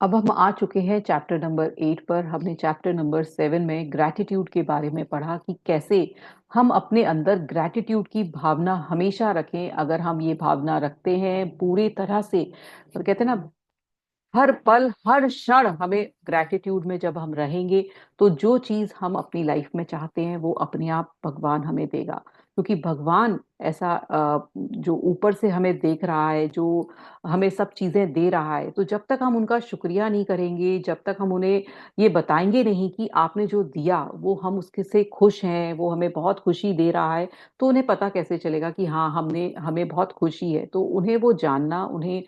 अब हम आ चुके हैं चैप्टर नंबर 8 पर। हमने चैप्टर नंबर 7 में ग्रैटिट्यूड के बारे में पढ़ा कि कैसे हम अपने अंदर ग्रैटिट्यूड की भावना हमेशा रखें। अगर हम ये भावना रखते हैं पूरी तरह से, और कहते हैं ना, हर पल हर क्षण हमें ग्रैटिट्यूड में जब हम रहेंगे, तो जो चीज हम अपनी लाइफ में चाहते हैं वो अपने आप भगवान हमें देगा। क्योंकि भगवान ऐसा जो ऊपर से हमें देख रहा है, जो हमें सब चीजें दे रहा है, तो जब तक हम उनका शुक्रिया नहीं करेंगे, जब तक हम उन्हें ये बताएंगे नहीं कि आपने जो दिया वो हम उसके से खुश हैं, वो हमें बहुत खुशी दे रहा है, तो उन्हें पता कैसे चलेगा कि हाँ, हमने हमें बहुत खुशी है। तो उन्हें वो जानना, उन्हें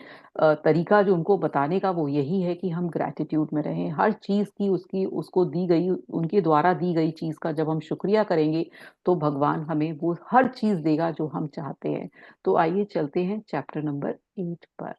तरीका जो उनको बताने का वो यही है कि हम ग्रैटिट्यूड में रहें। हर चीज की उसकी उसको दी गई, उनके द्वारा दी गई चीज का जब हम शुक्रिया करेंगे, तो भगवान हमें वो हर चीज देगा जो हम चाहते हैं। तो आइए चलते हैं चैप्टर नंबर 8 पर।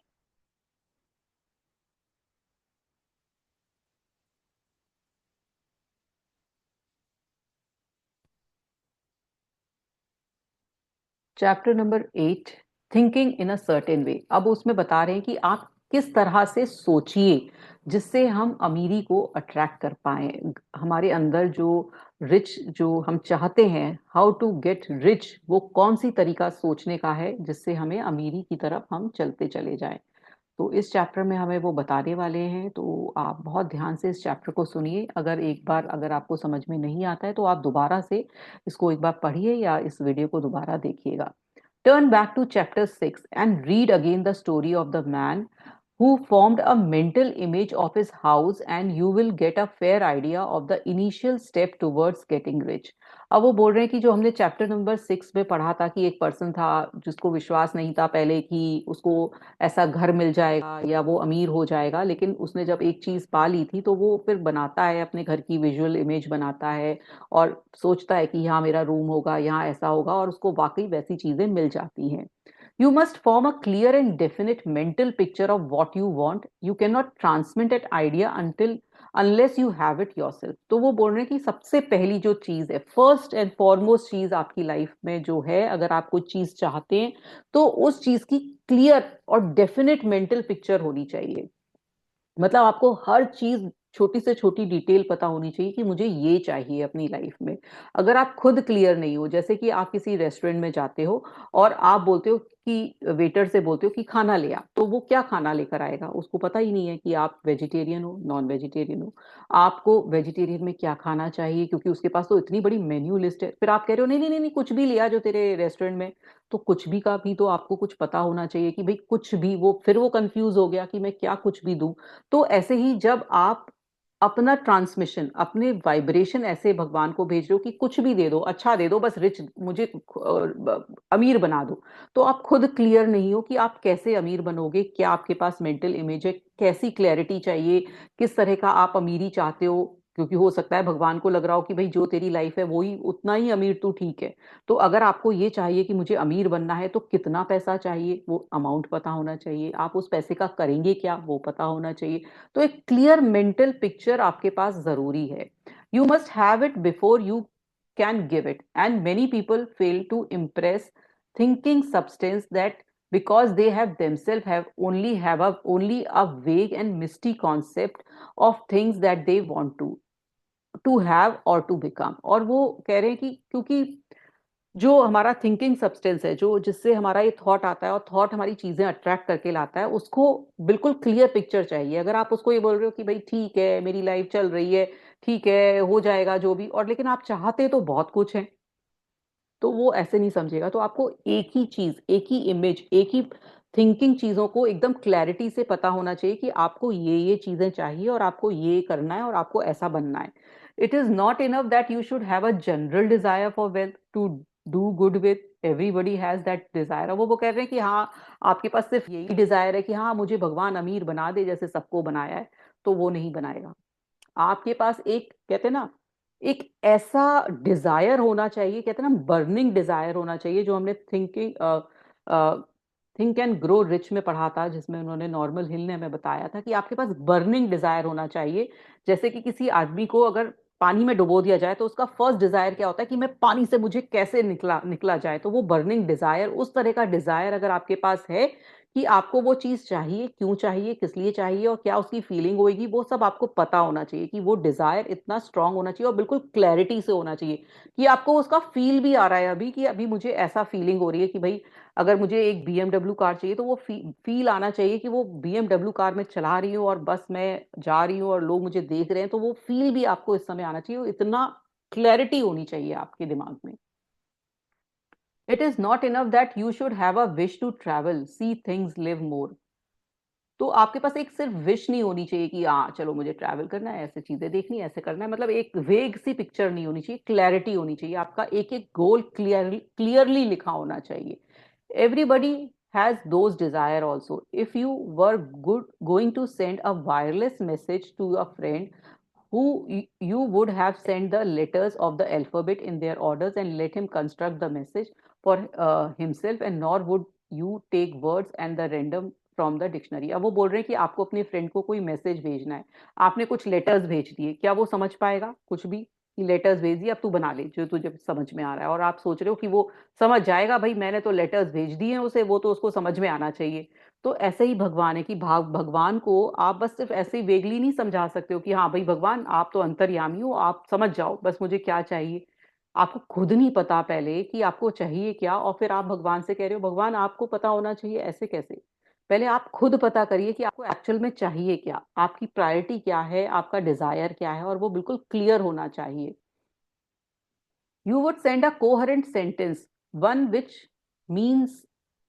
Chapter number 8, thinking in a certain way. अब उसमें बता रहे हैं कि आप किस तरह से सोचिए जिससे हम अमीरी को अट्रैक्ट कर पाए। हमारे अंदर जो रिच, जो हम चाहते हैं, हाउ टू गेट रिच, वो कौन सी तरीका सोचने का है जिससे हमें अमीरी की तरफ हम चलते चले जाएं। तो इस चैप्टर में हमें वो बताने वाले हैं, तो आप बहुत ध्यान से इस चैप्टर को सुनिए। अगर एक बार अगर आपको समझ में नहीं आता है तो आप दोबारा से इसको एक बार पढ़िए या इस वीडियो को दोबारा देखिएगा। Turn back to chapter 6 and read again the story of the man who formed a mental image of his house, and you will get a fair idea of the initial step towards getting rich. अब वो बोल रहे हैं कि जो हमने chapter number 6 में पढ़ा था कि एक पर्सन था जिसको विश्वास नहीं था पहले कि उसको ऐसा घर मिल जाएगा या वो अमीर हो जाएगा, लेकिन उसने जब एक चीज पा ली थी तो वो फिर बनाता है, अपने घर की विजुअल इमेज बनाता है और सोचता है कि यहाँ मेरा रूम होगा, यहाँ ऐसा होगा, और उसको वाकई वैसी चीजें मिल जाती हैं। You must form a clear and definite mental picture of what you want. You cannot transmit that idea unless you have it yourself. तो वो बोल रहे हैं कि सबसे पहली जो चीज है, फर्स्ट एंड फॉरमोस्ट चीज आपकी लाइफ में जो है, अगर आप कोई चीज चाहते हैं तो उस चीज की क्लियर और डेफिनेट मेंटल पिक्चर होनी चाहिए। मतलब आपको हर चीज, छोटी से छोटी डिटेल पता होनी चाहिए कि मुझे ये चाहिए अपनी लाइफ में। अगर आप खुद क्लियर नहीं हो, जैसे कि आप किसी रेस्टोरेंट में जाते हो और आप बोलते हो कि वेटर से बोलते हो कि खाना ले आ, तो वो क्या खाना लेकर आएगा? उसको पता ही नहीं है कि आप वेजिटेरियन हो, नॉन वेजिटेरियन हो। आपको वेजिटेरियन में क्या खाना चाहिए, क्योंकि उसके पास तो इतनी बड़ी मेन्यू लिस्ट है। फिर आप कह रहे हो नहीं नहीं नहीं नहीं, कुछ भी लिया जो तेरे रेस्टोरेंट में। तो कुछ भी का भी तो आपको कुछ पता होना चाहिए कि भाई कुछ भी, वो फिर वो कंफ्यूज हो गया कि मैं क्या कुछ भी दूं। तो ऐसे ही जब आप अपना ट्रांसमिशन, अपने वाइब्रेशन ऐसे भगवान को भेज रहे हो कि कुछ भी दे दो, अच्छा दे दो, बस रिच मुझे अमीर बना दो, तो आप खुद क्लियर नहीं हो कि आप कैसे अमीर बनोगे, क्या आपके पास मेंटल इमेज है, कैसी क्लैरिटी चाहिए, किस तरह का आप अमीरी चाहते हो। क्योंकि हो सकता है भगवान को लग रहा हो कि भाई जो तेरी लाइफ है वो ही उतना ही अमीर तू ठीक है। तो अगर आपको ये चाहिए कि मुझे अमीर बनना है तो कितना पैसा चाहिए, वो अमाउंट पता होना चाहिए। आप उस पैसे का करेंगे क्या, वो पता होना चाहिए। तो एक क्लियर मेंटल पिक्चर आपके पास जरूरी है। You must have it before you can give it, and many people fail to impress thinking substance that because they have themselves have only a vague and misty concept of things that they want to have or to become। और वो कह रहे हैं कि क्योंकि जो हमारा thinking substance है, जो जिससे हमारा ये थॉट आता है और थॉट हमारी चीजें अट्रैक्ट करके लाता है, उसको बिल्कुल क्लियर पिक्चर चाहिए। अगर आप उसको ये बोल रहे हो कि भाई ठीक है मेरी लाइफ चल रही है, ठीक है हो जाएगा जो भी, और लेकिन आप चाहते तो बहुत कुछ है, तो वो ऐसे नहीं समझेगा। तो आपको एक ही चीज, एक ही इमेज, एक ही थिंकिंग, चीजों को एकदम क्लैरिटी से पता होना चाहिए कि आपको ये चीजें चाहिए और आपको ये करना है और आपको ऐसा बनना है। It is not enough that you should have a general desire for wealth to do good with. Everybody has that desire. वो कह रहे हैं कि हाँ, आपके पास सिर्फ यही डिजायर है कि हाँ मुझे भगवान अमीर बना दे जैसे सबको बनाया है, तो वो नहीं बनाएगा। आपके पास एक, कहते हैं ना, एक ऐसा डिजायर होना चाहिए, कहते हैं ना बर्निंग डिजायर होना चाहिए, जो हमने थिंक एंड ग्रो रिच में पढ़ा था, जिसमें उन्होंने, नॉर्मल हिल ने हमें बताया था कि आपके पास बर्निंग डिजायर होना चाहिए। जैसे कि किसी आदमी को अगर पानी में डुबो दिया जाए तो उसका फर्स्ट डिजायर क्या होता है कि मैं पानी से, मुझे कैसे निकला निकला जाए, तो वो बर्निंग डिजायर, उस तरह का डिजायर अगर आपके पास है कि आपको वो चीज चाहिए, क्यों चाहिए, किस लिए चाहिए और क्या उसकी फीलिंग होगी, वो सब आपको पता होना चाहिए। कि वो डिजायर इतना स्ट्रांग होना चाहिए और बिल्कुल क्लैरिटी से होना चाहिए कि आपको उसका फील भी आ रहा है अभी, कि अभी मुझे ऐसा फीलिंग हो रही है कि भाई अगर मुझे एक बीएमडब्ल्यू कार चाहिए तो वो फील आना चाहिए कि वो बीएमडब्ल्यू कार में चला रही हूँ और बस मैं जा रही हूँ और लोग मुझे देख रहे हैं, तो वो फील भी आपको इस समय आना चाहिए। इतना क्लैरिटी होनी चाहिए आपके दिमाग में। It is not enough that you should have a wish to travel, see things, live more. तो आपके पास एक सिर्फ विश नहीं होनी चाहिए कि हाँ चलो मुझे ट्रैवल करना है, ऐसे चीजें देखनी है, ऐसे करना है, मतलब एक वेग सी पिक्चर नहीं होनी चाहिए, क्लैरिटी होनी चाहिए। आपका एक एक गोल क्लियरली लिखा होना चाहिए। Everybody has those desire also. If you were going to send a wireless message to a friend who you would have sent the letters of the alphabet in their orders and let him construct the message for himself, and nor would you take words and the random from the dictionary. अब वो बोल रहे हैं कि आपको अपने friend को कोई मैसेज भेजना है, आपने कुछ लेटर्स भेज दिए, क्या वो समझ पाएगा कुछ भी? लेटर्स भेज दिए, अब तू बना ले जो तुझे समझ में आ रहा है, और आप सोच रहे हो कि वो समझ जाएगा, भाई मैंने तो लेटर्स भेज दिए हैं उसे, वो तो उसको समझ में आना चाहिए। तो ऐसे ही भगवान है कि भगवान को आप बस सिर्फ ऐसे ही वेगली नहीं समझा सकते हो कि हाँ भाई भगवान आप तो अंतर्यामी हो, आप समझ जाओ बस मुझे क्या चाहिए। आपको खुद नहीं पता पहले कि आपको चाहिए क्या, और फिर आप भगवान से कह रहे हो भगवान आपको पता होना चाहिए, ऐसे कैसे? पहले आप खुद पता करिए कि आपको एक्चुअल में चाहिए क्या, आपकी प्रायोरिटी क्या है, आपका डिजायर क्या है, और वो बिल्कुल क्लियर होना चाहिए। You would send a coherent sentence, one which means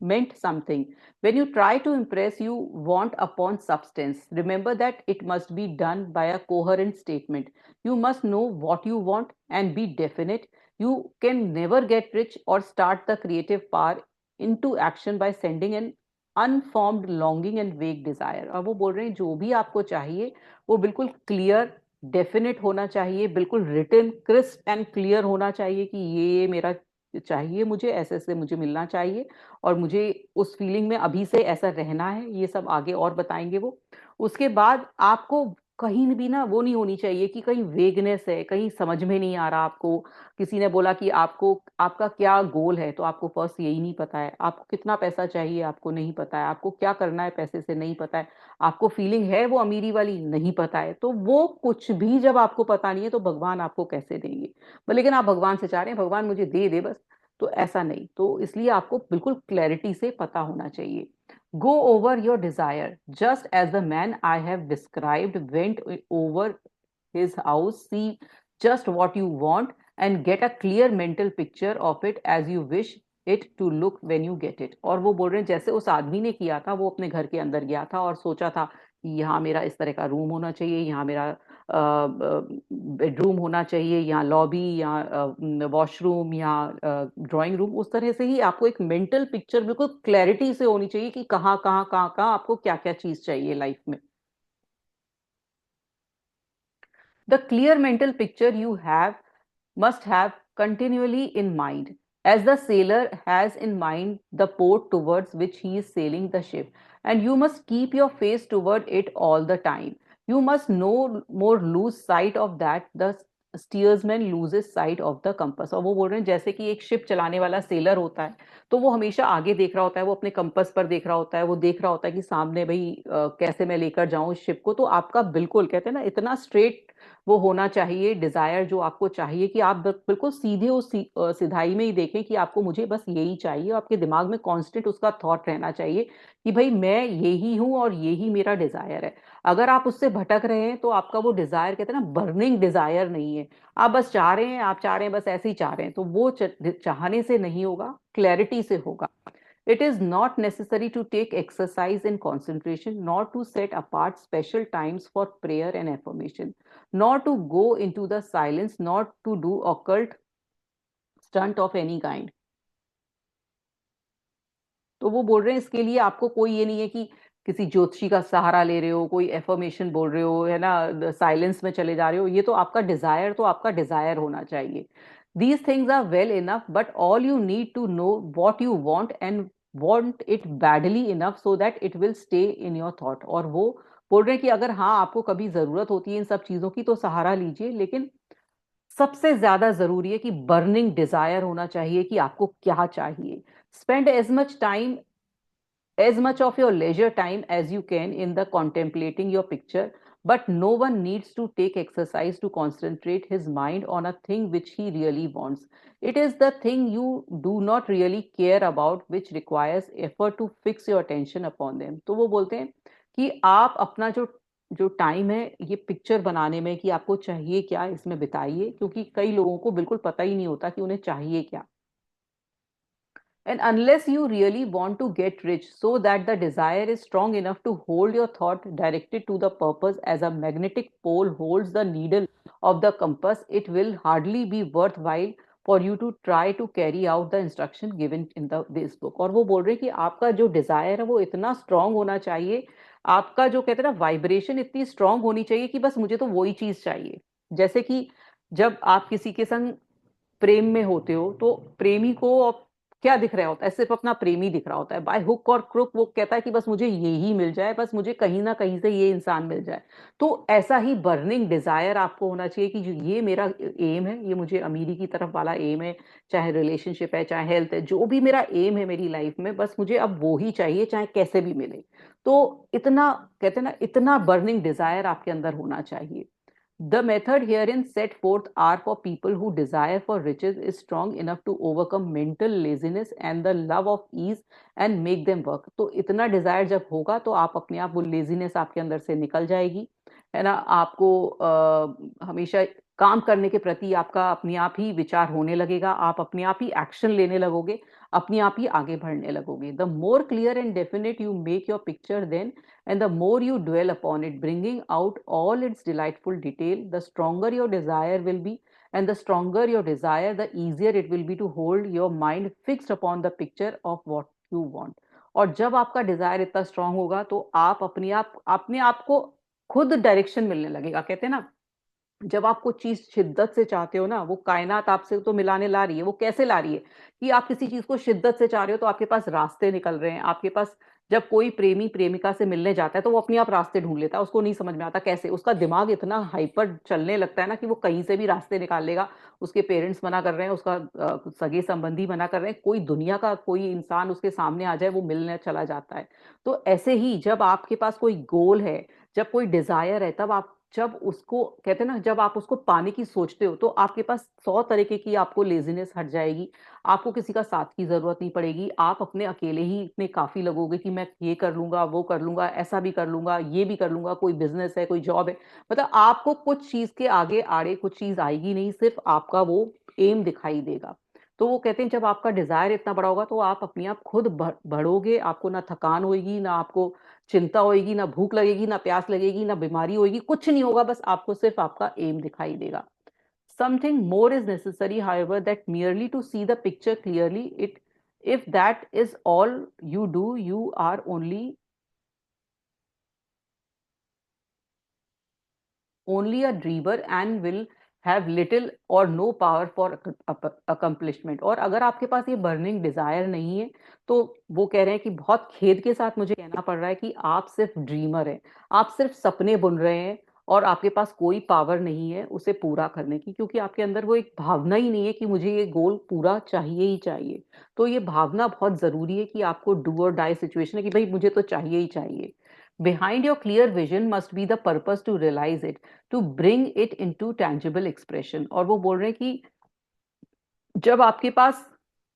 meant something. When you try to impress you want upon substance, remember that it must be done by a coherent statement. You must know what you want and be definite. You can never get rich or start the creative power into action by sending an unformed longing and vague desire। अब वो बोल रहे हैं जो भी आपको चाहिए वो बिल्कुल क्लियर डेफिनेट होना चाहिए, बिल्कुल रिटन क्रिस्प एंड क्लियर होना चाहिए कि ये मेरा चाहिए, मुझे ऐसे ऐसे मुझे मिलना चाहिए और मुझे उस फीलिंग में अभी से ऐसा रहना है। ये सब आगे और बताएंगे वो। उसके बाद आपको कहीं भी ना वो नहीं होनी चाहिए कि कहीं वेगनेस है, कहीं समझ में नहीं आ रहा आपको। किसी ने बोला कि आपको आपका क्या गोल है, तो आपको फर्स्ट यही नहीं पता है। आपको कितना पैसा चाहिए आपको नहीं पता है, आपको क्या करना है पैसे से नहीं पता है, आपको फीलिंग है वो अमीरी वाली नहीं पता है। तो वो कुछ भी जब आपको पता नहीं है तो भगवान आपको कैसे देंगे? लेकिन आप भगवान से चाह रहे हैं भगवान मुझे दे दे बस, तो ऐसा नहीं। तो इसलिए आपको बिल्कुल क्लैरिटी से पता होना चाहिए। Go over your desire just as the man I have described went over his house, see just what you want and get a clear mental picture of it as you wish it to look when you get it। और वो बोल रहे हैं जैसे उस आदमी ने किया था, वो अपने घर के अंदर गया था और सोचा था कि यहाँ मेरा इस तरह का रूम होना चाहिए, यहाँ मेरा बेडरूम होना चाहिए, यहाँ लॉबी, यहाँ वॉशरूम, यहाँ ड्राइंग रूम। उस तरह से ही आपको एक मेंटल पिक्चर बिल्कुल क्लैरिटी से होनी चाहिए कि कहाँ कहाँ कहाँ कहाँ आपको क्या क्या चीज चाहिए लाइफ में। The clear mental picture you have must have continually in mind, as the sailor has in mind the port towards which he is sailing the ship, and you must keep your face toward it all the time. You must no more lose sight of that the steersman loses sight of the compass। और वो बोल रहे हैं जैसे कि एक ship चलाने वाला सेलर होता है, तो वो हमेशा आगे देख रहा होता है, वो अपने कंपस पर देख रहा होता है, वो देख रहा होता है कि सामने भाई कैसे मैं लेकर जाऊं इस शिप को। तो आपका बिल्कुल कहते हैं ना इतना स्ट्रेट वो होना चाहिए डिजायर, जो आपको चाहिए कि आप बिल्कुल सीधे उस सिधाई में ही देखें कि आपको मुझे बस यही चाहिए। आपके दिमाग में कांस्टेंट उसका थॉट रहना चाहिए कि भाई मैं यही हूं और यही मेरा डिजायर है। अगर आप उससे भटक रहे हैं तो आपका वो डिजायर कहते हैं ना बर्निंग डिजायर नहीं है, आप बस चाह रहे हैं, आप चाह रहे हैं बस ऐसे ही चाह रहे हैं, तो वो चाहने से नहीं होगा, क्लैरिटी से होगा। It is not necessary to take exercise in concentration, nor to set apart special times for prayer and affirmation, nor to go into the silence, nor to do occult stunt of any kind। तो वो बोल रहे हैं इसके लिए आपको कोई ये नहीं है कि किसी ज्योतिषी का सहारा ले रहे हो, कोई एफर्मेशन बोल रहे हो, है ना, साइलेंस में चले जा रहे हो। ये तो आपका डिजायर, तो आपका डिजायर होना चाहिए। These things are well enough but all you need to know what you want and want it badly enough so that it will stay in your thought. और वो बोल रहे हैं कि अगर हाँ आपको कभी जरूरत होती है इन सब चीजों की तो सहारा लीजिए, लेकिन सबसे ज्यादा जरूरी है कि बर्निंग डिजायर होना चाहिए कि आपको क्या चाहिए। Spend as much time as much of your leisure time as you can in the contemplating your picture, but no one needs to take exercise to concentrate his mind on a thing which he really wants. It is the thing you do not really care about which requires effort to fix your attention upon them. तो वो बोलते हैं कि आप अपना जो जो time है ये पिक्चर बनाने में कि आपको चाहिए क्या इसमें बिताइए, क्योंकि कई लोगों को बिल्कुल पता ही नहीं होता कि उन्हें चाहिए क्या. And unless you really want to get rich so that the desire is strong enough to hold your thought directed to the purpose as a magnetic pole holds the needle of the compass, it will hardly be worthwhile for you to try to carry out the instruction given in this book. और वो बोल रहे हैं कि आपका जो Dzire है वो इतना स्ट्रांग होना चाहिए, आपका जो कहते हैं ना वाइब्रेशन इतनी स्ट्रांग होनी चाहिए कि बस मुझे तो वही चीज चाहिए. जैसे कि जब आप किसी के संग प्रेम में होते हो तो प्रेमी को क्या दिख रहा होता है, सिर्फ अपना प्रेमी दिख रहा होता है. बाय हुक और क्रुक वो कहता है कि बस मुझे ये ही मिल जाए, बस मुझे कहीं ना कहीं से ये इंसान मिल जाए. तो ऐसा ही बर्निंग डिजायर आपको होना चाहिए कि ये मेरा एम है, ये मुझे अमीरी की तरफ वाला एम है, चाहे रिलेशनशिप है चाहे हेल्थ है, जो भी मेरा एम है मेरी लाइफ में, बस मुझे अब वो ही चाहिए चाहे कैसे भी मिले. तो इतना कहते हैं ना, इतना बर्निंग डिजायर आपके अंदर होना चाहिए. The method herein set forth are for people who desire for riches is strong enough to overcome mental laziness and the love of ease and make them work. तो इतना डिजायर जब होगा तो आप अपने आप वो लेजीनेस आपके अंदर से निकल जाएगी, है ना. आपको हमेशा काम करने के प्रति आपका अपने आप ही विचार होने लगेगा, आप अपने आप ही एक्शन लेने लगोगे, अपने आप ही आगे बढ़ने लगोगे. The more clear and definite you make your picture then and the more you dwell upon it, bringing out all its delightful detail, the stronger your desire will be, and the stronger your desire, the easier it will be to hold your mind fixed upon the picture of what you want. और जब आपका Dzire इतना strong होगा तो आप अपने आप को खुद डायरेक्शन मिलने लगेगा. कहते हैं ना, जब आप कुछ चीज शिद्दत से चाहते हो ना, वो कायनात आपसे तो मिलाने ला रही है. वो कैसे ला रही है कि आप किसी चीज को शिद्दत से चाह रहे हो तो आपके पास रास्ते निकल रहे हैं. आपके पास जब कोई प्रेमी प्रेमिका से मिलने जाता है तो वो अपने आप रास्ते ढूंढ लेता है, उसको नहीं समझ में आता कैसे, उसका दिमाग इतना हाइपर चलने लगता है ना कि वो कहीं से भी रास्ते निकाल लेगा. उसके पेरेंट्स मना कर रहे हैं, उसका सगे संबंधी मना कर रहे हैं, कोई दुनिया का कोई इंसान उसके सामने आ जाए वो मिलने चला जाता है. तो ऐसे ही जब आपके पास कोई गोल है, जब कोई डिजायर है, तब आप जब उसको कहते हैं ना, जब आप उसको पाने की सोचते हो तो आपके पास 100 तरीके की आपको लेजीनेस हट जाएगी. आपको किसी का साथ की जरूरत नहीं पड़ेगी, आप अपने अकेले ही इतने काफी लगोगे कि मैं ये कर लूंगा, वो कर लूंगा, ऐसा भी कर लूंगा, ये भी कर लूंगा. कोई बिजनेस है, कोई जॉब है, मतलब आपको कुछ चीज के आगे आड़े कुछ चीज आएगी नहीं, सिर्फ आपका वो एम दिखाई देगा. तो वो कहते हैं जब आपका डिजायर इतना बड़ा होगा तो आप अपने आप खुद बढ़ोगे, आपको ना थकान होगी, ना आपको चिंता होगी, ना भूख लगेगी, ना प्यास लगेगी, ना बीमारी होगी, कुछ नहीं होगा, बस आपको सिर्फ आपका एम दिखाई देगा. Something more is necessary, however, that merely to see the picture clearly, it if that is all you do, you are only a dreamer and will have little or no power for accomplishment. और अगर आपके पास ये burning desire नहीं है तो वो कह रहे हैं कि बहुत खेद के साथ मुझे कहना पड़ रहा है कि आप सिर्फ ड्रीमर हैं, आप सिर्फ सपने बुन रहे हैं और आपके पास कोई पावर नहीं है उसे पूरा करने की, क्योंकि आपके अंदर वो एक भावना ही नहीं है कि मुझे ये गोल पूरा चाहिए ही चाहिए. तो ये भावना बहुत जरूरी है कि आपको डू और डाई सिचुएशन है कि भाई मुझे तो चाहिए ही चाहिए. Behind your clear vision must be the purpose to realize it, to bring it into tangible expression. और वो बोल रहे हैं कि जब आपके पास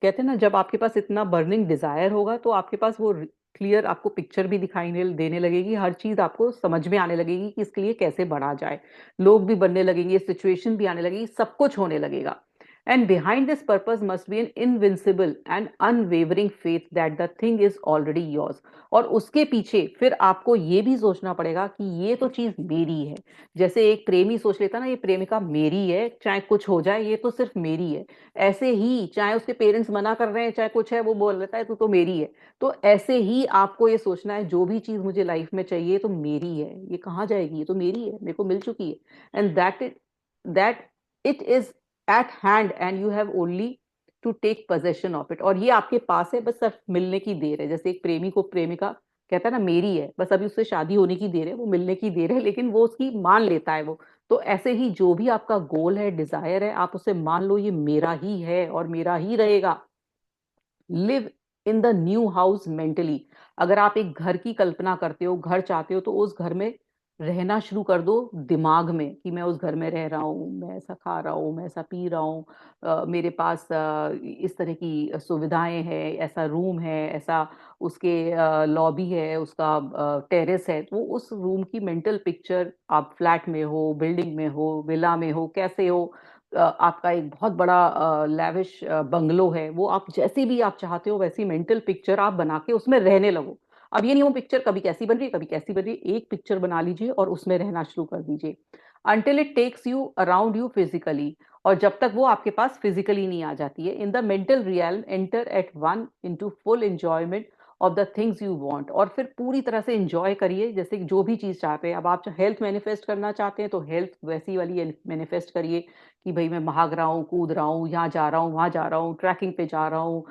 कहते हैं ना, जब आपके पास इतना बर्निंग डिजायर होगा तो आपके पास वो क्लियर आपको पिक्चर भी दिखाई देने लगेगी, हर चीज आपको समझ में आने लगेगी कि इसके लिए कैसे बढ़ा जाए, लोग भी बनने लगेंगे, सिचुएशन भी आने लगेगी, सब कुछ होने लगेगा. And behind this purpose must be an invincible and unwavering faith that the thing is already yours. और उसके पीछे फिर आपको ये भी सोचना पड़ेगा कि ये तो चीज मेरी है. जैसे एक प्रेमी सोच लेता ना, ये प्रेमिका मेरी है, चाहे कुछ हो जाए ये तो सिर्फ मेरी है. ऐसे ही चाहे उसके पेरेंट्स मना कर रहे हैं चाहे कुछ है, वो बोल लेता है तो मेरी है. तो ऐसे ही आपको ये सोचना है जो भी चीज मुझे लाइफ में चाहिए तो मेरी है, ये कहाँ जाएगी, ये तो मेरी है, मेरे को मिल चुकी है. And that it is at hand and you have only to take possession of it. और ये आपके पास है, बस सिर्फ मिलने की देर है. जैसे एक प्रेमी को प्रेमिका कहता है ना मेरी है, बस अभी उससे शादी होने की देर है, वो मिलने की देर है, लेकिन वो उसकी मान लेता है वो. तो ऐसे ही जो भी आपका गोल है, डिजायर है, आप उसे मान लो ये मेरा ही है और मेरा ही रहेगा. Live in the new house mentally. अगर आप एक घर की कल्पना करते हो, घर चाहते हो, तो उस घर में रहना शुरू कर दो दिमाग में कि मैं उस घर में रह रहा हूँ, मैं ऐसा खा रहा हूँ, मैं ऐसा पी रहा हूँ, मेरे पास इस तरह की सुविधाएं हैं, ऐसा रूम है, ऐसा उसके लॉबी है, उसका टेरेस है। तो उस रूम की मेंटल पिक्चर, आप फ्लैट में हो, बिल्डिंग में हो, विला में हो, कैसे हो, आपका एक बहुत बड़ा लैविश बंगलो है, वो आप जैसी भी आप चाहते हो वैसी मेंटल पिक्चर आप बना के उसमें रहने लगो। अब ये नहीं, वो पिक्चर कभी कैसी बन रही है, कभी कैसी बन रही है, एक पिक्चर बना लीजिए और उसमें रहना शुरू कर दीजिए until it takes you around you physically। और जब तक वो आपके पास फिजिकली नहीं आ जाती है। In the mental realm enter eight one into full enjoyment of the things you want. और फिर पूरी तरह से एंजॉय करिए, जैसे कि जो भी चीज चाहते हैं। अब आप हेल्थ मैनिफेस्ट करना चाहते हैं तो हेल्थ वैसी वाली मैनिफेस्ट करिए कि भाई मैं भाग रहा हूँ, कूद रहा हूँ, यहाँ जा रहा हूँ, वहां जा रहा हूँ, ट्रैकिंग पे जा रहा हूँ,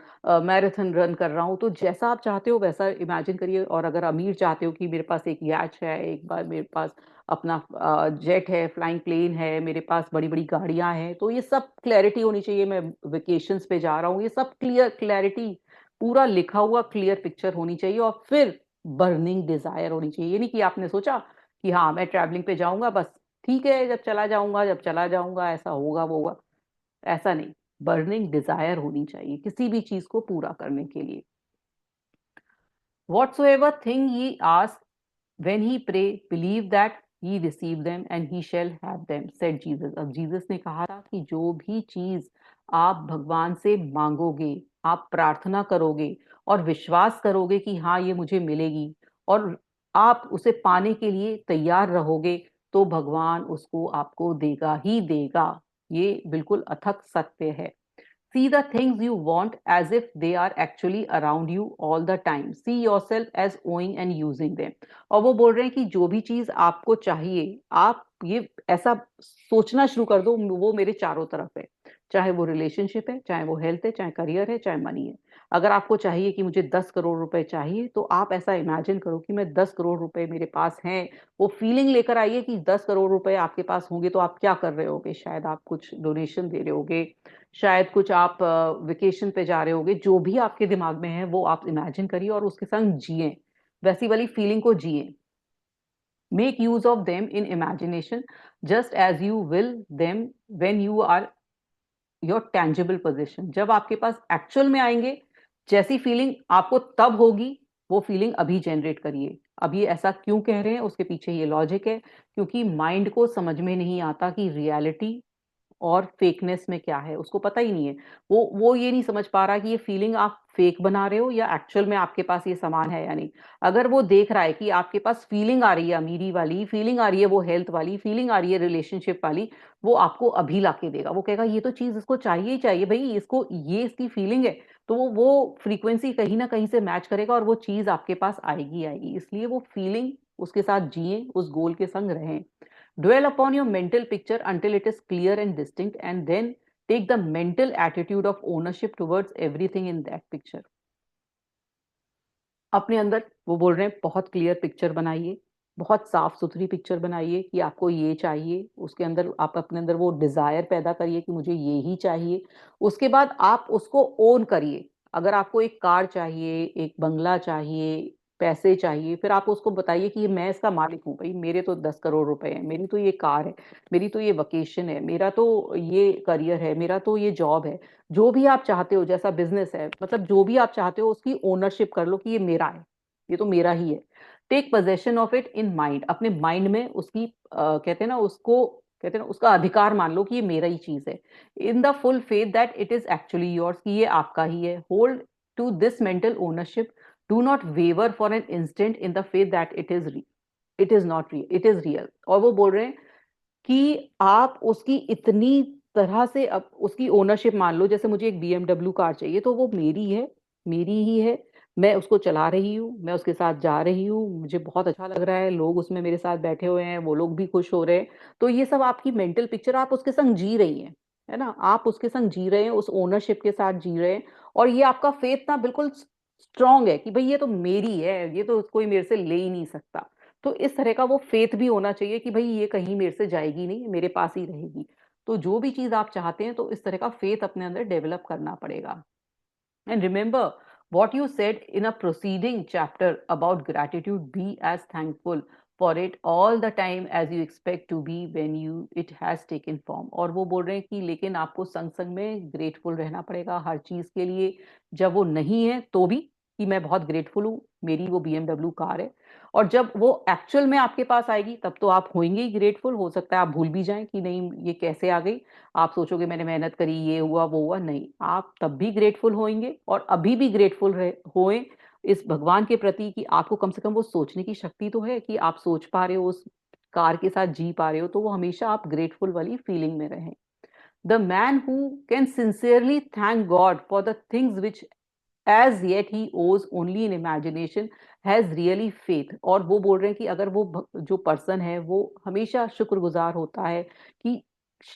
मैराथन रन कर रहा हूँ। तो जैसा आप चाहते हो वैसा इमेजिन करिए। और अगर अमीर चाहते हो कि मेरे पास एक याच है, एक बार मेरे पास अपना जेट है, फ्लाइंग प्लेन है, मेरे पास बड़ी बड़ी गाड़ियां हैं, तो ये सब क्लैरिटी होनी चाहिए। मैं वेकेशंस पे जा रहा हूँ, ये सब क्लियर क्लैरिटी, पूरा लिखा हुआ क्लियर पिक्चर होनी चाहिए। और फिर बर्निंग डिजायर होनी चाहिए। ये नहीं कि आपने सोचा कि हाँ मैं ट्रैवलिंग पे जाऊंगा, बस ठीक है, जब चला जाऊंगा, जब चला जाऊंगा ऐसा होगा वो होगा, ऐसा नहीं। बर्निंग डिजायर होनी चाहिए किसी भी चीज को पूरा करने के लिए। whatsoever thing ye ask when he pray believe that ye receive them and he shall have them, said Jesus। अब जीसस ने कहा था कि जो भी चीज आप भगवान से मांगोगे, आप प्रार्थना करोगे और विश्वास करोगे कि हाँ ये मुझे मिलेगी, और आप उसे पाने के लिए तैयार रहोगे, तो भगवान उसको आपको देगा ही देगा। ये बिल्कुल अथक सत्य है। See the things you want as if they are actually around you all the time. See yourself as owning and using them। और वो बोल रहे हैं कि जो भी चीज आपको चाहिए, आप ये ऐसा सोचना शुरू कर दो, वो मेरे चारों तरफ है। चाहे वो रिलेशनशिप है, चाहे वो हेल्थ है, चाहे करियर है, चाहे मनी है। अगर आपको चाहिए कि मुझे 10 करोड़ रुपए चाहिए, तो आप ऐसा इमेजिन करो कि मैं 10 करोड़ रुपए मेरे पास हैं। वो फीलिंग लेकर आइए कि 10 करोड़ रुपए आपके पास होंगे तो आप क्या कर रहे होगे। शायद आप कुछ डोनेशन दे रहे होगे, शायद कुछ आप वेकेशन पे जा रहे होगे। जो भी आपके दिमाग में है वो आप इमेजिन करिए और उसके संग जिए, वैसी वाली फीलिंग को जिए। Make use of them in imagination just as you will them when you are your tangible position. जब आपके पास एक्चुअल में आएंगे, जैसी फीलिंग आपको तब होगी, वो फीलिंग अभी जनरेट करिए। अब ये ऐसा क्यों कह रहे हैं, उसके पीछे ये लॉजिक है, क्योंकि माइंड को समझ में नहीं आता कि रियलिटी और फेकनेस में क्या है। उसको पता ही नहीं है। वो ये नहीं समझ पा रहा कि ये फीलिंग आप फेक बना रहे हो या एक्चुअल में आपके पास ये सामान है या नहीं। अगर वो देख रहा है कि आपके पास फीलिंग आ रही है, अमीरी वाली फीलिंग आ रही है, वो हेल्थ वाली फीलिंग आ रही है, रिलेशनशिप वाली, वो आपको अभी ला के देगा। वो कहेगा ये तो चीज इसको चाहिए ही चाहिए भाई, इसको ये इसकी फीलिंग है। तो वो फ्रीक्वेंसी कहीं ना कहीं से मैच करेगा और वो चीज आपके पास आएगी आएगी। इसलिए वो फीलिंग उसके साथ जिए, उस गोल के संग रहें। Dwell upon your mental picture until it is clear and distinct, and then take the mental attitude of ownership towards everything in that picture। अपने अंदर वो बोल रहे हैं बहुत क्लियर पिक्चर बनाइए, बहुत साफ सुथरी पिक्चर बनाइए कि आपको ये चाहिए। उसके अंदर आप अपने अंदर वो डिजायर पैदा करिए कि मुझे ये ही चाहिए। उसके बाद आप उसको ओन करिए। अगर आपको एक कार चाहिए, एक बंगला चाहिए, पैसे चाहिए, फिर आप उसको बताइए कि मैं इसका मालिक हूँ भाई, मेरे तो 10 करोड़ रुपए हैं, मेरी तो ये कार है, मेरी तो ये वकेशन है, मेरा तो ये करियर है, मेरा तो ये जॉब है। जो भी आप चाहते हो, जैसा बिजनेस है, मतलब जो भी आप चाहते हो उसकी ओनरशिप कर लो कि ये मेरा है, ये तो मेरा ही है। Take possession of it in mind. अपने माइंड में उसकी कहते हैं ना, उसको कहते हैं ना, उसका अधिकार मान लो कि ये मेरा ही चीज है। In the full faith that it is actually yours, कि ये आपका ही है। Hold to this mental ownership, do not waver for an instant in the faith that it is not real, it is real. और वो बोल रहे हैं कि आप उसकी इतनी तरह से अब उसकी ओनरशिप मान लो। जैसे मुझे एक BMW कार चाहिए, तो वो मेरी है, मेरी ही है। मैं उसको चला रही हूँ, मैं उसके साथ जा रही हूँ, मुझे बहुत अच्छा लग रहा है, लोग उसमें मेरे साथ बैठे हुए हैं, वो लोग भी खुश हो रहे हैं। तो ये सब आपकी मेंटल पिक्चर, आप उसके संग जी रही हैं, है ना, आप उसके संग जी रहे हैं, उस ओनरशिप के साथ जी रहे हैं। और ये आपका फेथ ना बिल्कुल स्ट्रांग है कि भाई ये तो मेरी है, ये तो कोई मेरे से ले ही नहीं सकता। तो इस तरह का वो फेथ भी होना चाहिए कि भाई ये कहीं मेरे से जाएगी नहीं, मेरे पास ही रहेगी। तो जो भी चीज आप चाहते हैं, तो इस तरह का फेथ अपने अंदर डेवलप करना पड़ेगा। And remember, What you said in a preceding chapter about gratitude, be as thankful for it all the time as you expect to be when you it has taken form। और वो बोल रहे हैं कि लेकिन आपको संग संग में ग्रेटफुल रहना पड़ेगा हर चीज के लिए, जब वो नहीं है तो भी, कि मैं बहुत ग्रेटफुल हूँ मेरी वो BMW कार है, और जब वो एक्चुअल में आपके पास आएगी तब तो आप होंगे ही ग्रेटफुल। हो सकता है आप भूल भी जाएं कि नहीं ये कैसे आ गई, आप सोचोगे मैंने मेहनत करी ये हुआ वो हुआ, नहीं, आप तब भी ग्रेटफुल होंगे और अभी भी ग्रेटफुल होएं इस भगवान के प्रति कि आपको कम से कम वो सोचने की शक्ति तो है कि आप सोच पा रहे हो, उस कार के साथ जी पा रहे हो, तो वो हमेशा आप ग्रेटफुल वाली फीलिंग में रहें। The man who can sincerely thank God for the things which as yet he owes only in imagination has really faith। और वो बोल रहे हैं कि अगर वो जो पर्सन है वो हमेशा शुक्रगुजार होता है कि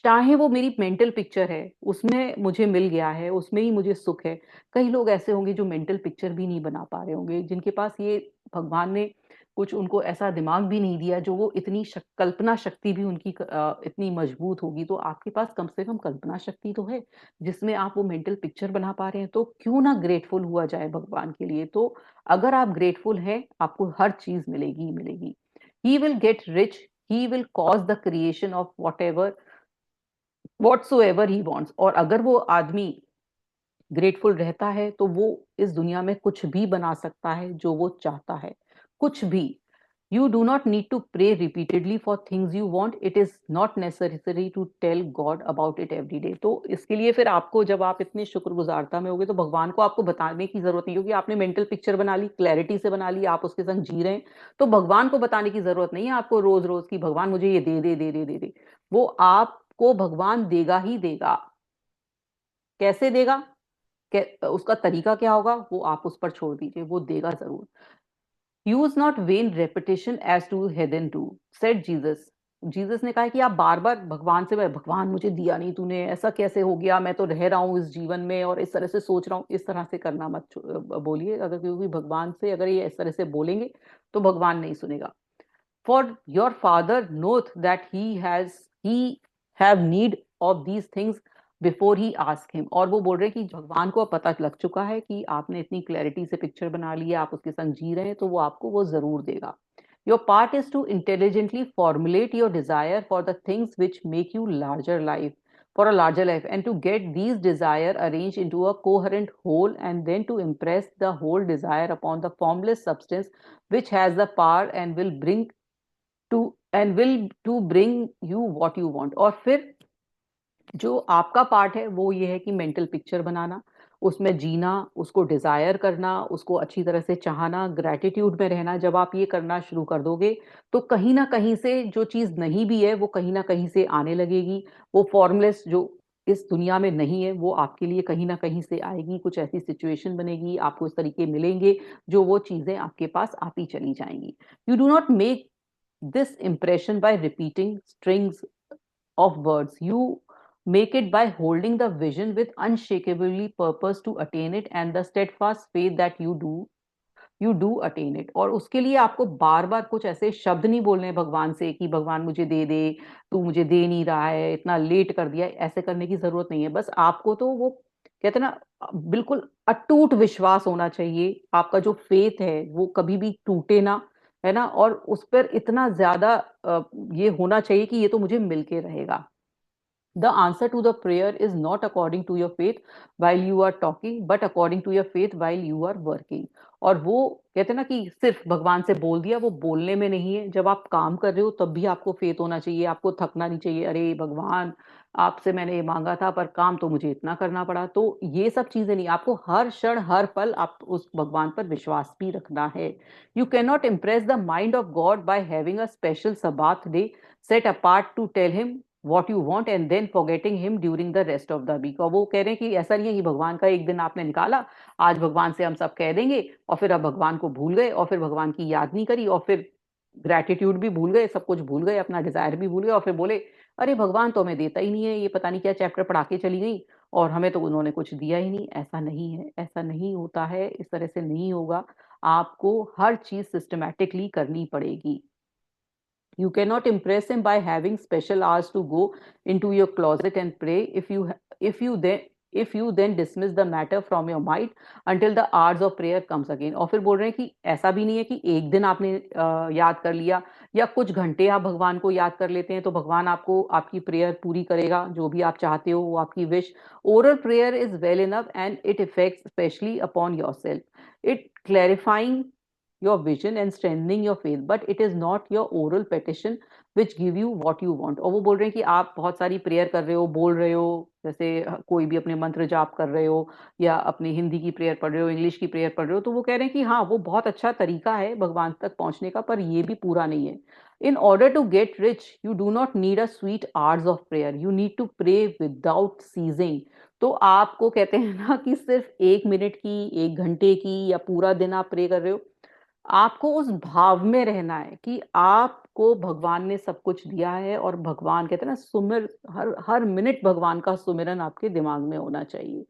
चाहे वो मेरी मेंटल पिक्चर है उसमें मुझे मिल गया है, उसमें ही मुझे सुख है। कई लोग ऐसे होंगे जो मेंटल पिक्चर भी नहीं बना पा रहे होंगे, जिनके पास ये भगवान ने कुछ उनको ऐसा दिमाग भी नहीं दिया जो वो इतनी कल्पना शक्ति भी उनकी इतनी मजबूत होगी। तो आपके पास कम से कम कल्पना शक्ति तो है जिसमें आप वो मेंटल पिक्चर बना पा रहे हैं, तो क्यों ना ग्रेटफुल हुआ जाए भगवान के लिए। तो अगर आप ग्रेटफुल हैं आपको हर चीज मिलेगी ही मिलेगी। He will get rich, he will cause the creation of whatsoever he wants। और अगर वो आदमी ग्रेटफुल रहता है तो वो इस दुनिया में कुछ भी बना सकता है जो वो चाहता है, कुछ भी। You do not need to pray repeatedly for things you want, it is not necessary to tell God about it every day. तो इसके लिए फिर आपको, जब आप इतने शुक्रगुजारता में होगे तो भगवान को आपको बताने की जरूरत नहीं, क्योंकि आपने मेंटल पिक्चर बना ली, क्लैरिटी से बना ली, आप उसके संग जी रहे हैं, तो भगवान को बताने की जरूरत नहीं है आपको रोज रोज की भगवान मुझे ये दे दे दे दे दे दे। वो आपको भगवान देगा ही देगा। कैसे देगा, उसका तरीका क्या होगा वो आप उस पर छोड़ दीजिए, वो देगा जरूर। Use not vain repetition as to heathen do said Jesus. Jesus ने कहा कि आप बार बार भगवान से, भगवान मुझे दिया नहीं तूने, ऐसा कैसे हो गया, मैं तो रह रहा हूँ इस जीवन में और इस तरह से सोच रहा हूँ, इस तरह से करना मत बोलिए। अगर क्योंकि भगवान से अगर ये इस तरह से बोलेंगे तो भगवान नहीं सुनेगा। For your father knoweth that he have need of these things before he ask him. और वो बोल रहे हैं कि भगवान को अब पता लग चुका है कि आपने इतनी क्लैरिटी से पिक्चर बना ली है, आप उसके संग जी रहे हैं, तो वो आपको वो जरूर देगा। Your part is to intelligently formulate your desire for the things which make you larger life, for a larger life, and to get these desire arranged into a coherent whole, and then to impress the whole desire upon the formless substance which has the power and will to bring you what you want। और फिर जो आपका part है वो ये है कि mental picture बनाना, उसमें जीना, उसको डिजायर करना, उसको अच्छी तरह से चाहना, ग्रेटिट्यूड में रहना। जब आप ये करना शुरू कर दोगे तो कहीं ना कहीं से जो चीज नहीं भी है वो कहीं ना कहीं से आने लगेगी। वो फॉर्मलेस जो इस दुनिया में नहीं है वो आपके लिए कहीं ना कहीं से आएगी, कुछ ऐसी सिचुएशन बनेगी, आपको इस तरीके मिलेंगे जो वो चीजें आपके पास आती चली जाएंगी। You do not make this impression by repeating strings of words, you make it by holding the vision with unshakably purpose to attain it, and the steadfast faith that you do attain it। और उसके लिए आपको बार बार कुछ ऐसे शब्द नहीं बोलने हैं भगवान से कि भगवान मुझे दे दे, तू मुझे दे नहीं रहा है, इतना लेट कर दिया, ऐसे करने की जरूरत नहीं है। बस आपको तो वो कहते हैं ना, बिल्कुल अटूट विश्वास होना चाहिए, आपका जो फेथ है वो कभी भी टूटे ना, है ना। और उस पर इतना ज्यादा ये होना चाहिए कि ये तो मुझे मिलके रहेगा। The answer to the prayer is not according to your faith while you are talking, but according to your faith while you are working। और वो कहते हैं ना कि सिर्फ भगवान से बोल दिया, वो बोलने में नहीं है, जब आप काम कर रहे हो तब भी आपको फेथ होना चाहिए, आपको थकना नहीं चाहिए। अरे भगवान आपसे मैंने ये मांगा था पर काम तो मुझे इतना करना पड़ा, तो ये सब चीजें नहीं, आपको हर क्षण हर पल आप उस भगवान पर विश्वास भी रखना है। You can not impress the mind of God by having a special Sabbath day set apart to tell him what you want and then forgetting him during the rest of the week. और वो कह रहे हैं कि ऐसा नहीं है कि भगवान का एक दिन आपने निकाला, आज भगवान से हम सब कह देंगे और फिर अब भगवान को भूल गए और फिर भगवान की याद नहीं करी और फिर ग्रेटिट्यूड भी भूल गए, सब कुछ भूल गए, अपना डिजायर भी भूल गए और फिर बोले अरे भगवान तो हमें देता ही नहीं है, ये पता नहीं क्या चैप्टर पढ़ा के चली गई और हमें तो उन्होंने कुछ दिया ही नहीं। ऐसा नहीं है, ऐसा नहीं होता है, इस तरह से नहीं होगा। आपको हर चीज सिस्टमैटिकली करनी पड़ेगी। You cannot impress him by having special hours to go into your closet and pray। if you then if you then dismiss the matter from your mind until the hours of prayer comes again. और फिर बोल रहे हैं कि ऐसा भी नहीं है कि एक दिन आपने याद कर लिया या कुछ घंटे आप भगवान को याद कर लेते हैं तो भगवान आपको आपकी प्रेयर पूरी करेगा, जो भी आप चाहते हो वो आपकी wish. Oral prayer is well enough and it effects specially upon your self, it clarifying your vision and strengthening your faith, but it is not your oral petition which give you what you want। और वो बोल रहे हैं कि आप बहुत सारी prayer कर रहे हो, बोल रहे हो, जैसे कोई भी अपने मंत्र जाप कर रहे हो या अपनी हिंदी की प्रेयर पढ़ रहे हो, इंग्लिश की प्रेयर पढ़ रहे हो, तो वो कह रहे हैं कि हाँ वो बहुत अच्छा तरीका है भगवान तक पहुंचने का, पर ये भी पूरा नहीं है। In order to get rich you do not need a sweet hours of prayer, you need to pray without ceasing. तो आपको कहते हैं ना कि सिर्फ 1 मिनट की, 1 घंटे की या पूरा दिन आप प्रे कर रहे हो, आपको उस भाव में रहना है कि आपको भगवान ने सब कुछ दिया है और भगवान कहते हैं ना सुमिर, हर हर मिनट भगवान का सुमिरन आपके दिमाग में होना चाहिए।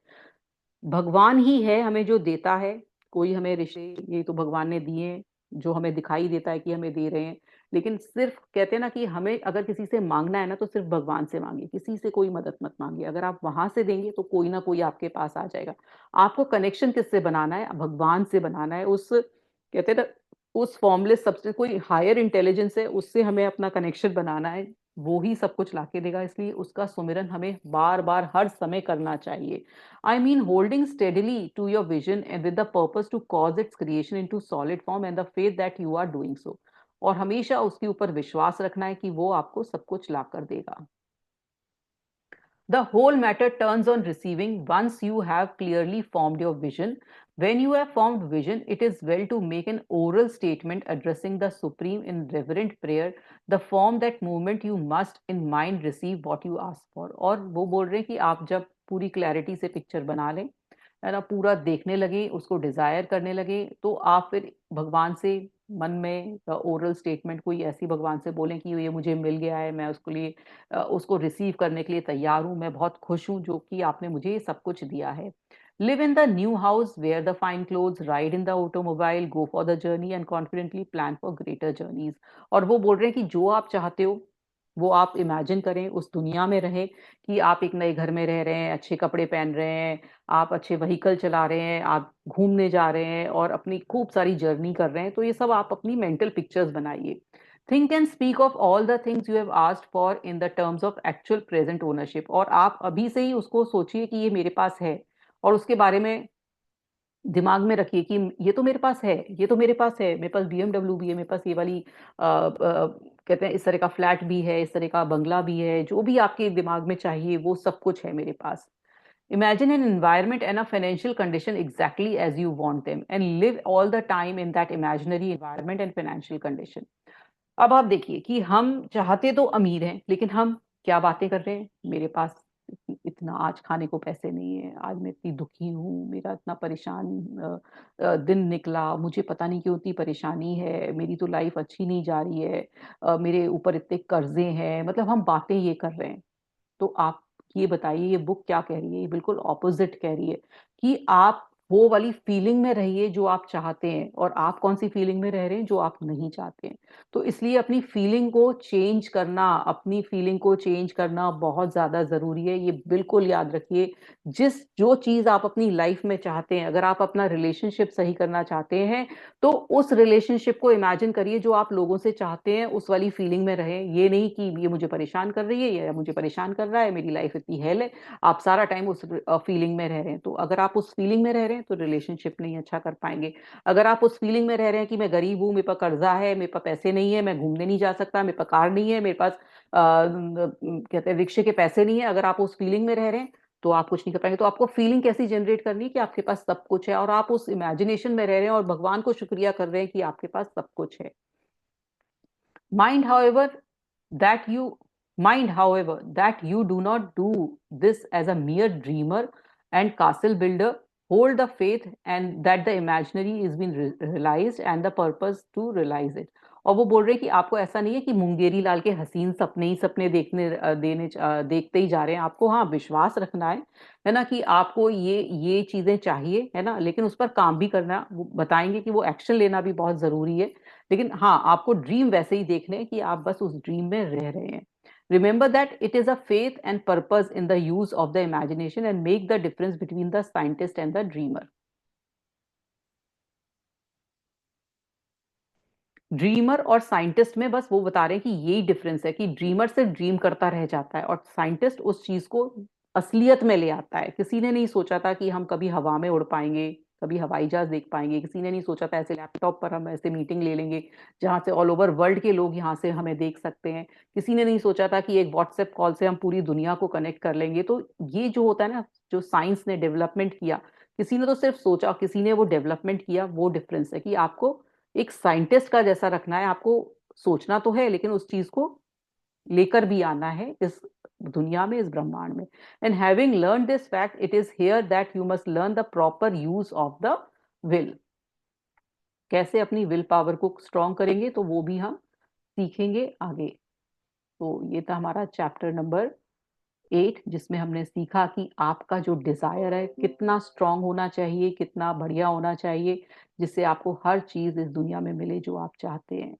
भगवान ही है हमें जो देता है, कोई हमें रिश्ते ये तो भगवान ने दिए हैं, जो हमें दिखाई देता है कि हमें दे रहे हैं, लेकिन सिर्फ कहते हैं ना कि हमें अगर किसी से मांगना है ना तो सिर्फ भगवान से मांगे, किसी से कोई मदद मत मांगिए। अगर आप वहां से देंगे तो कोई ना कोई आपके पास आ जाएगा। आपको कनेक्शन किससे बनाना है? भगवान से बनाना है। उस कहते हैं ना उस फॉर्मलेस सब्सटेंस, कोई हायर इंटेलिजेंस है, उससे हमें अपना कनेक्शन बनाना है। वो ही सब कुछ लाके देगा, इसलिए उसका सुमिरन हमें बार बार हर समय करना चाहिए। I mean, holding steadily to your vision and with the purpose to cause its creation into solid form and the faith that you are doing so। और हमेशा उसके ऊपर विश्वास रखना है कि वो आपको सब कुछ ला कर देगा। The whole matter turns on receiving once you have clearly formed your vision। When you have formed vision, it is well to make an oral statement addressing the Supreme in reverent prayer, the form that movement you must in mind receive what you ask for। और वो बोल रहे हैं कि आप जब पूरी clarity से पिक्चर बना लें, है ना, पूरा देखने लगे, उसको डिजायर करने लगे, तो आप फिर भगवान से मन में ओरल स्टेटमेंट कोई ऐसी भगवान से बोलें कि ये मुझे मिल गया है, मैं उसके लिए उसको रिसीव करने के लिए तैयार हूँ, मैं बहुत खुश हूँ जो कि आपने मुझे ये सब कुछ दिया है। Live in the new house, wear the fine clothes, ride in the automobile, go for the journey and confidently plan for greater journeys. और वो बोल रहे हैं कि जो आप चाहते हो वो आप इमेजिन करें, उस दुनिया में रहें कि आप एक नए घर में रह रहे हैं, अच्छे कपड़े पहन रहे हैं, आप अच्छे व्हीकल चला रहे हैं, आप घूमने जा रहे हैं और अपनी खूब सारी जर्नी कर रहे हैं। तो ये सब आप अपनी मेंटल पिक्चर्स बनाइए। Think and speak of all the things you have asked for in the terms of actual present ownership. और आप अभी से ही उसको सोचिए कि ये मेरे पास है, और उसके बारे में दिमाग में रखिए कि ये तो मेरे पास है, ये तो मेरे पास है, मेरे पास बीएमडब्ल्यू भी है, मेरे पास ये वाली कहते हैं इस तरह का फ्लैट भी है, इस तरह का बंगला भी है, जो भी आपके दिमाग में चाहिए वो सब कुछ है मेरे पास। Imagine an environment and a financial condition exactly as you want them and live all the time in that imaginary environment and financial condition। अब आप देखिए कि हम चाहते तो अमीर हैं, लेकिन हम क्या बातें कर रहे हैं? मेरे पास इतना आज खाने को पैसे नहीं है, आज मैं इतनी दुखी हूँ, मेरा इतना परेशान दिन निकला, मुझे पता नहीं क्यों इतनी परेशानी है, मेरी तो लाइफ अच्छी नहीं जा रही है, मेरे ऊपर इतने कर्जे हैं, मतलब हम बातें ये कर रहे हैं। तो आप ये बताइए ये बुक क्या कह रही है? ये बिल्कुल ऑपोजिट कह रही है कि आप वो वाली फीलिंग में रहिए जो आप चाहते हैं, और आप कौन सी फीलिंग में रह रहे हैं? जो आप नहीं चाहते हैं। तो इसलिए अपनी फीलिंग को चेंज करना, अपनी फीलिंग को चेंज करना बहुत ज्यादा जरूरी है। ये बिल्कुल याद रखिए, जो चीज आप अपनी लाइफ में चाहते हैं, अगर आप अपना रिलेशनशिप सही करना चाहते हैं तो उस रिलेशनशिप को इमेजिन करिए जो आप लोगों से चाहते हैं, उस वाली फीलिंग में रहें। ये नहीं कि ये मुझे परेशान कर रही है या मुझे परेशान कर रहा है, मेरी लाइफ इतनी हेल है, आप सारा टाइम उस फीलिंग में रह रहे हैं। तो अगर आप उस फीलिंग में रह रहे हैं तो रिलेशनशिप नहीं अच्छा कर पाएंगे। अगर आप उस फीलिंग में रह रहे हैं कि मैं गरीब हूँ, मेरे पास कर्जा है, मेरे पास पैसे नहीं है, मैं घूमने नहीं जा सकता, मेरे पास कार नहीं है, मेरे पास कहते हैं रिक्शे के पैसे नहीं है, अगर आप उस फीलिंग में रह रहे हैं तो आप कुछ नहीं कर पाएंगे। तो आपको फीलिंग कैसी जनरेट करनी है कि आपके पास सब कुछ है और आप उस इमेजिनेशन में रह रहे हैं और भगवान को शुक्रिया कर रहे हैं कि आपके पास सब कुछ है। Mind, however, that you mind, however, that you do not do this as a mere dreamer and castle builder, hold the faith and that the imaginary is being realized and the purpose to realize it। और वो बोल रहे हैं कि आपको ऐसा नहीं है कि मुंगेरी लाल के हसीन सपने ही सपने देखते ही जा रहे हैं। आपको हाँ विश्वास रखना है ना, कि आपको ये चीजें चाहिए, है ना, लेकिन उस पर काम भी करना, वो बताएंगे कि वो एक्शन लेना भी बहुत जरूरी है। लेकिन हाँ आपको ड्रीम वैसे ही देखने हैं कि आप बस उस ड्रीम में रह रहे हैं। Remember that it is a faith and purpose in the use of the imagination and make the difference between the scientist and the dreamer. Dreamer और साइंटिस्ट में बस वो बता रहे हैं कि यही डिफरेंस है कि ड्रीमर सिर्फ ड्रीम करता रह जाता है और साइंटिस्ट उस चीज को असलियत में ले आता है। किसी ने नहीं सोचा था कि हम कभी हवा में उड़ पाएंगे, कभी हवाई जहाज देख पाएंगे। किसी ने नहीं सोचा था ऐसे लैपटॉप पर हम ऐसे मीटिंग ले लेंगे जहां से ऑल ओवर वर्ल्ड के लोग यहाँ से हमें देख सकते हैं। किसी ने नहीं सोचा था कि एक व्हाट्सएप कॉल से हम पूरी दुनिया को कनेक्ट कर लेंगे। तो ये जो होता है ना, जो साइंस ने डेवलपमेंट किया, किसी ने तो सिर्फ सोचा, किसी ने वो डेवलपमेंट किया। वो डिफरेंस है कि आपको एक साइंटिस्ट का जैसा रखना है। आपको सोचना तो है लेकिन उस चीज को लेकर भी आना है इस दुनिया में, इस ब्रह्मांड में। And having learn this fact, it is here that you must learn the proper use of the will. कैसे अपनी विल पावर को स्ट्रॉन्ग करेंगे, तो वो भी हम सीखेंगे आगे। तो ये था हमारा चैप्टर नंबर 8, जिसमें हमने सीखा कि आपका जो डिजायर है कितना स्ट्रांग होना चाहिए, कितना बढ़िया होना चाहिए, जिससे आपको हर चीज इस दुनिया में मिले जो आप चाहते हैं।